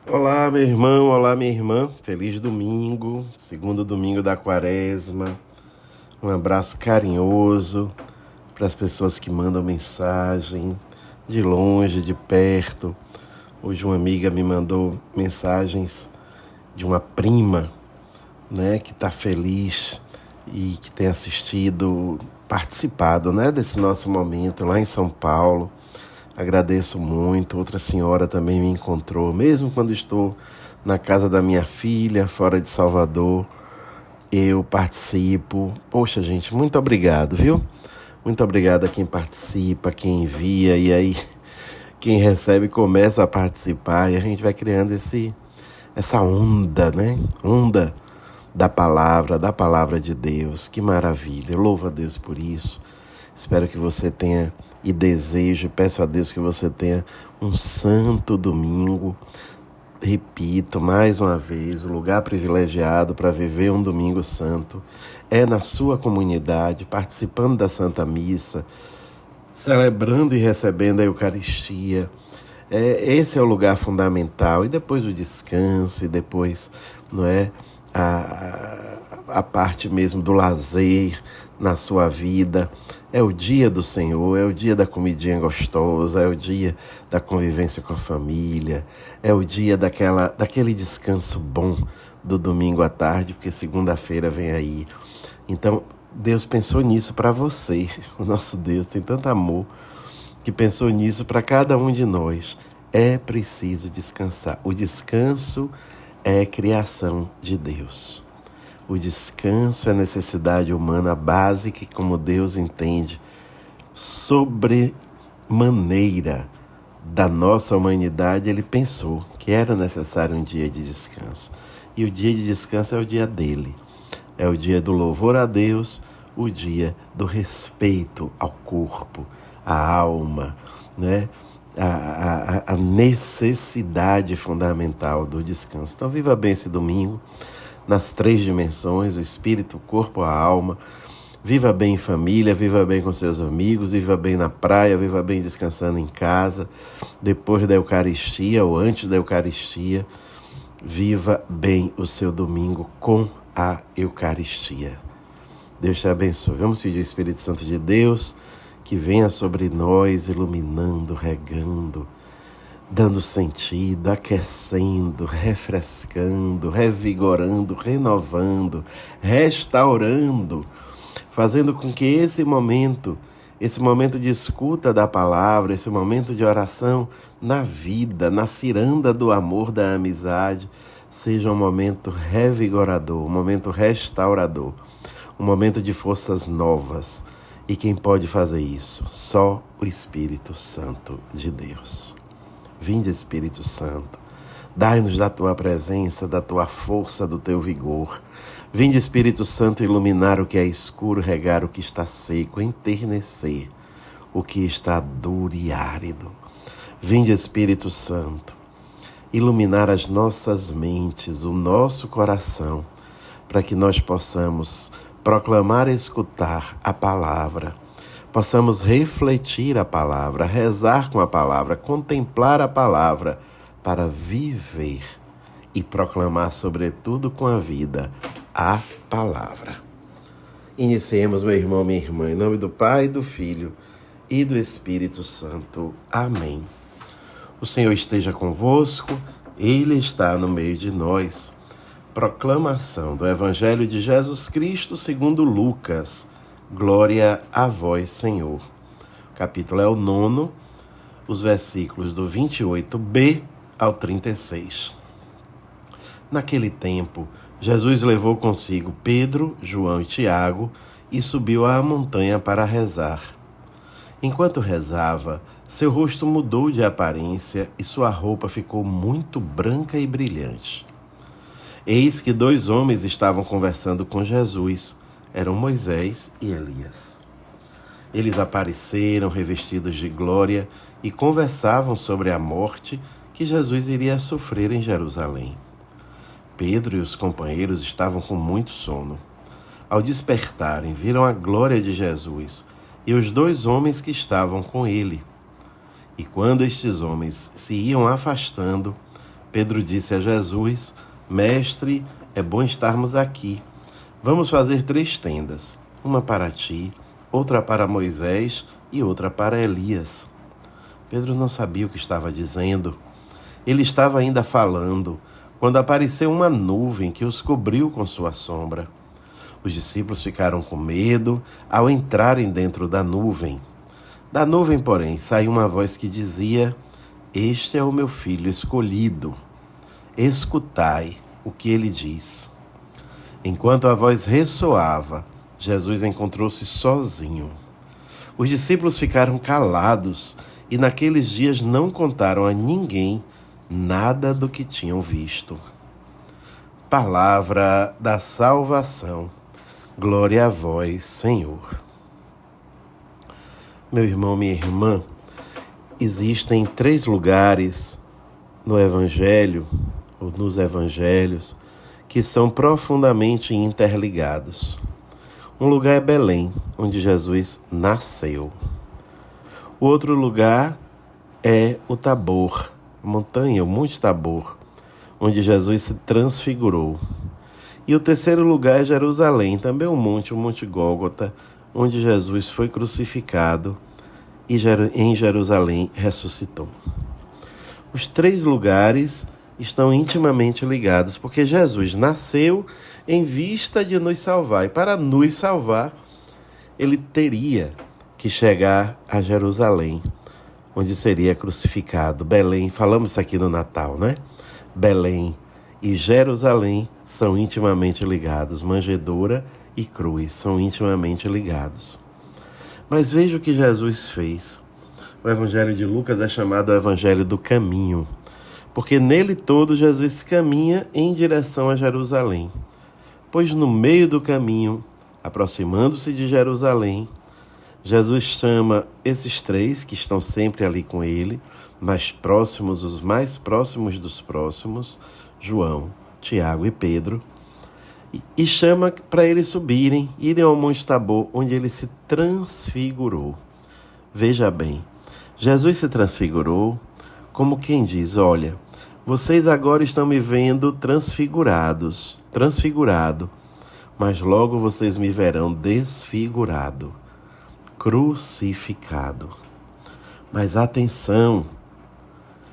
Olá, meu irmão, olá, minha irmã. Feliz domingo, segundo domingo da quaresma. Um abraço carinhoso para as pessoas que mandam mensagem de longe, de perto. Hoje uma amiga me mandou mensagens de uma prima, né, que está feliz e que tem assistido, participado, né, desse nosso momento lá em São Paulo. Agradeço muito. Outra senhora também me encontrou, mesmo quando estou na casa da minha filha, fora de Salvador, eu participo. Poxa, gente, muito obrigado, viu? Muito obrigado a quem participa, quem envia, e aí quem recebe começa a participar, e a gente vai criando essa onda, né? Onda da palavra de Deus. Que maravilha. Eu louvo a Deus por isso. Espero que você tenha e desejo, peço a Deus que você tenha um santo domingo. Repito mais uma vez, o lugar privilegiado para viver um domingo santo é na sua comunidade, participando da Santa Missa, celebrando e recebendo a Eucaristia. Esse é o lugar fundamental. E depois o descanso, e depois, não é, a parte mesmo do lazer na sua vida. É o dia do Senhor, é o dia da comidinha gostosa, é o dia da convivência com a família, é o dia daquele descanso bom do domingo à tarde, porque segunda-feira vem aí. Então, Deus pensou nisso para você. O nosso Deus tem tanto amor que pensou nisso para cada um de nós. É preciso descansar. O descanso é criação de Deus. O descanso é necessidade humana básica e, como Deus entende, sobremaneira da nossa humanidade, Ele pensou que era necessário um dia de descanso. E o dia de descanso é o dia dele. É o dia do louvor a Deus, o dia do respeito ao corpo, à alma, né? A necessidade fundamental do descanso. Então, viva bem esse domingo, nas 3 dimensões, o espírito, o corpo, a alma. Viva bem em família, viva bem com seus amigos, viva bem na praia, viva bem descansando em casa, depois da Eucaristia ou antes da Eucaristia. Viva bem o seu domingo com a Eucaristia. Deus te abençoe. Vamos pedir o Espírito Santo de Deus que venha sobre nós, iluminando, regando, dando sentido, aquecendo, refrescando, revigorando, renovando, restaurando, fazendo com que esse momento de escuta da palavra, esse momento de oração na vida, na ciranda do amor, da amizade, seja um momento revigorador, um momento restaurador, um momento de forças novas. E quem pode fazer isso? Só o Espírito Santo de Deus. Vinde, Espírito Santo, dai-nos da tua presença, da tua força, do teu vigor. Vinde, Espírito Santo, iluminar o que é escuro, regar o que está seco, enternecer o que está duro e árido. Vinde, Espírito Santo, iluminar as nossas mentes, o nosso coração, para que nós possamos proclamar e escutar a palavra, possamos refletir a palavra, rezar com a palavra, contemplar a palavra, para viver e proclamar, sobretudo com a vida, a palavra. Iniciemos, meu irmão, minha irmã, em nome do Pai, do Filho e do Espírito Santo. Amém. O Senhor esteja convosco, Ele está no meio de nós. Proclamação do Evangelho de Jesus Cristo segundo Lucas. Glória a vós, Senhor. O capítulo é o 9, os versículos do 28b ao 36. Naquele tempo, Jesus levou consigo Pedro, João e Tiago e subiu à montanha para rezar. Enquanto rezava, seu rosto mudou de aparência e sua roupa ficou muito branca e brilhante. Eis que 2 homens estavam conversando com Jesus. Eram Moisés e Elias. Eles apareceram revestidos de glória e conversavam sobre a morte que Jesus iria sofrer em Jerusalém. Pedro e os companheiros estavam com muito sono. Ao despertarem, viram a glória de Jesus e os 2 homens que estavam com ele. E quando estes homens se iam afastando, Pedro disse a Jesus: Mestre, é bom estarmos aqui. Vamos fazer 3 tendas, uma para ti, outra para Moisés e outra para Elias. Pedro não sabia o que estava dizendo. Ele estava ainda falando, quando apareceu uma nuvem que os cobriu com sua sombra. Os discípulos ficaram com medo ao entrarem dentro da nuvem. Da nuvem, porém, saiu uma voz que dizia: Este é o meu filho escolhido. Escutai o que ele diz. Enquanto a voz ressoava, Jesus encontrou-se sozinho. Os discípulos ficaram calados e naqueles dias não contaram a ninguém nada do que tinham visto. Palavra da salvação. Glória a vós, Senhor. Meu irmão, minha irmã, existem 3 lugares no Evangelho, ou nos Evangelhos, que são profundamente interligados. Um lugar é Belém, onde Jesus nasceu. O outro lugar é o Tabor, a montanha, o Monte Tabor, onde Jesus se transfigurou. E o terceiro lugar é Jerusalém, também o Monte Gólgota, onde Jesus foi crucificado e em Jerusalém ressuscitou. Os 3 lugares estão intimamente ligados, porque Jesus nasceu em vista de nos salvar. E para nos salvar, ele teria que chegar a Jerusalém, onde seria crucificado. Belém, falamos isso aqui no Natal, né? Belém e Jerusalém são intimamente ligados. Manjedoura e cruz são intimamente ligados. Mas veja o que Jesus fez. O Evangelho de Lucas é chamado o Evangelho do Caminho, porque nele todo Jesus caminha em direção a Jerusalém. Pois no meio do caminho, aproximando-se de Jerusalém, Jesus chama esses 3 que estão sempre ali com ele, mais próximos, os mais próximos dos próximos, João, Tiago e Pedro, e chama para eles subirem, irem ao Monte Tabor, onde ele se transfigurou. Veja bem, Jesus se transfigurou como quem diz: olha, vocês agora estão me vendo transfigurado, mas logo vocês me verão desfigurado, crucificado. Mas atenção,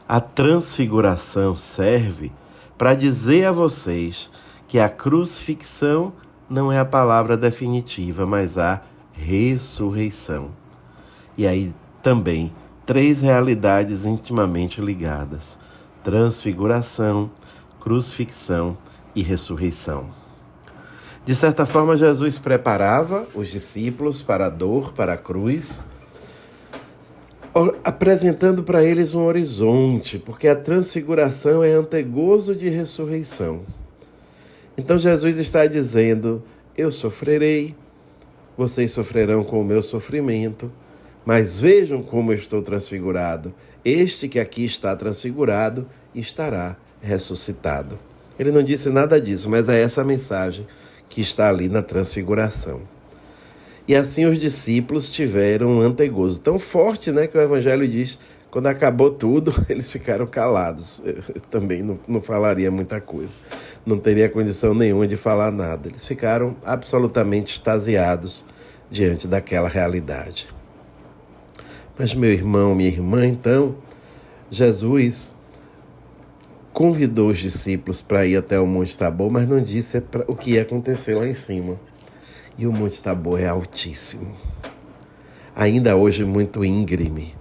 a transfiguração serve para dizer a vocês que a crucifixão não é a palavra definitiva, mas a ressurreição. E aí também 3 realidades intimamente ligadas: transfiguração, crucifixão e ressurreição. De certa forma, Jesus preparava os discípulos para a dor, para a cruz, apresentando para eles um horizonte, porque a transfiguração é antegozo de ressurreição. Então Jesus está dizendo: eu sofrerei, vocês sofrerão com o meu sofrimento, mas vejam como eu estou transfigurado. Este que aqui está transfigurado estará ressuscitado. Ele não disse nada disso, mas é essa a mensagem que está ali na transfiguração. E assim os discípulos tiveram um antegozo tão forte, né, que o Evangelho diz: quando acabou tudo, eles ficaram calados. Eu também não falaria muita coisa. Não teria condição nenhuma de falar nada. Eles ficaram absolutamente extasiados diante daquela realidade. Mas meu irmão, minha irmã, então, Jesus convidou os discípulos para ir até o Monte Tabor, mas não disse o que ia acontecer lá em cima. E o Monte Tabor é altíssimo. Ainda hoje muito íngreme.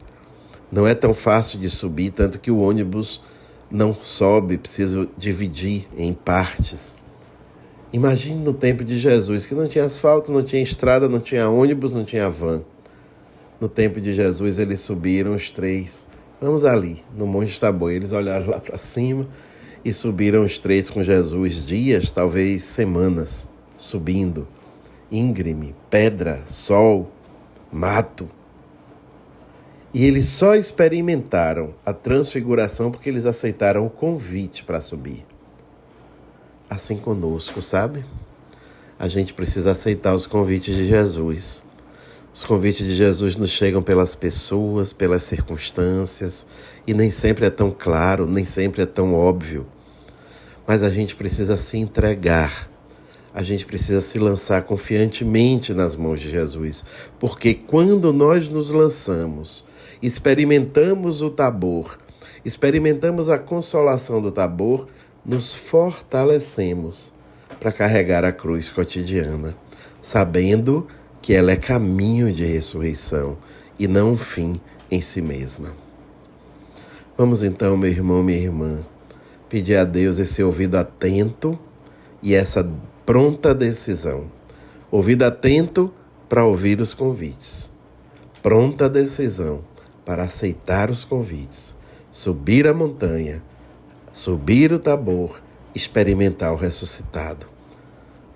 Não é tão fácil de subir, tanto que o ônibus não sobe, precisa dividir em partes. Imagine no tempo de Jesus, que não tinha asfalto, não tinha estrada, não tinha ônibus, não tinha van. No tempo de Jesus, eles subiram os 3. Vamos ali, no Monte Tabor. Eles olharam lá para cima e subiram os 3 com Jesus, dias, talvez semanas, subindo. Íngreme, pedra, sol, mato. E eles só experimentaram a transfiguração porque eles aceitaram o convite para subir. Assim conosco, sabe? A gente precisa aceitar os convites de Jesus. Os convites de Jesus nos chegam pelas pessoas, pelas circunstâncias, e nem sempre é tão claro, nem sempre é tão óbvio. Mas a gente precisa se entregar, a gente precisa se lançar confiantemente nas mãos de Jesus, porque quando nós nos lançamos, experimentamos o Tabor, experimentamos a consolação do Tabor, nos fortalecemos para carregar a cruz cotidiana, sabendo que ela é caminho de ressurreição e não um fim em si mesma. Vamos então, meu irmão, minha irmã, pedir a Deus esse ouvido atento e essa pronta decisão. Ouvido atento para ouvir os convites. Pronta decisão para aceitar os convites. Subir a montanha, subir o Tabor, experimentar o ressuscitado.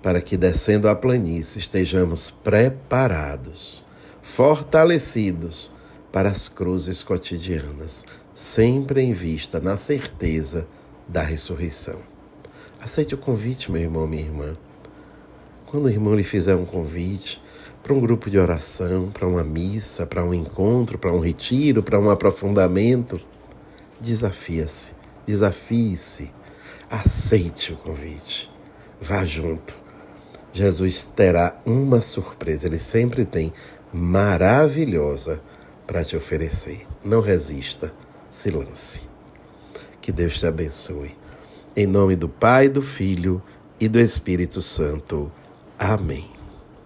Para que descendo a planície estejamos preparados, fortalecidos para as cruzes cotidianas, sempre em vista, na certeza da ressurreição. Aceite o convite, meu irmão, minha irmã. Quando o irmão lhe fizer um convite para um grupo de oração, para uma missa, para um encontro, para um retiro, para um aprofundamento, desafie-se, aceite o convite, vá junto. Jesus terá uma surpresa, ele sempre tem, maravilhosa para te oferecer. Não resista, se lance. Que Deus te abençoe. Em nome do Pai, do Filho e do Espírito Santo. Amém.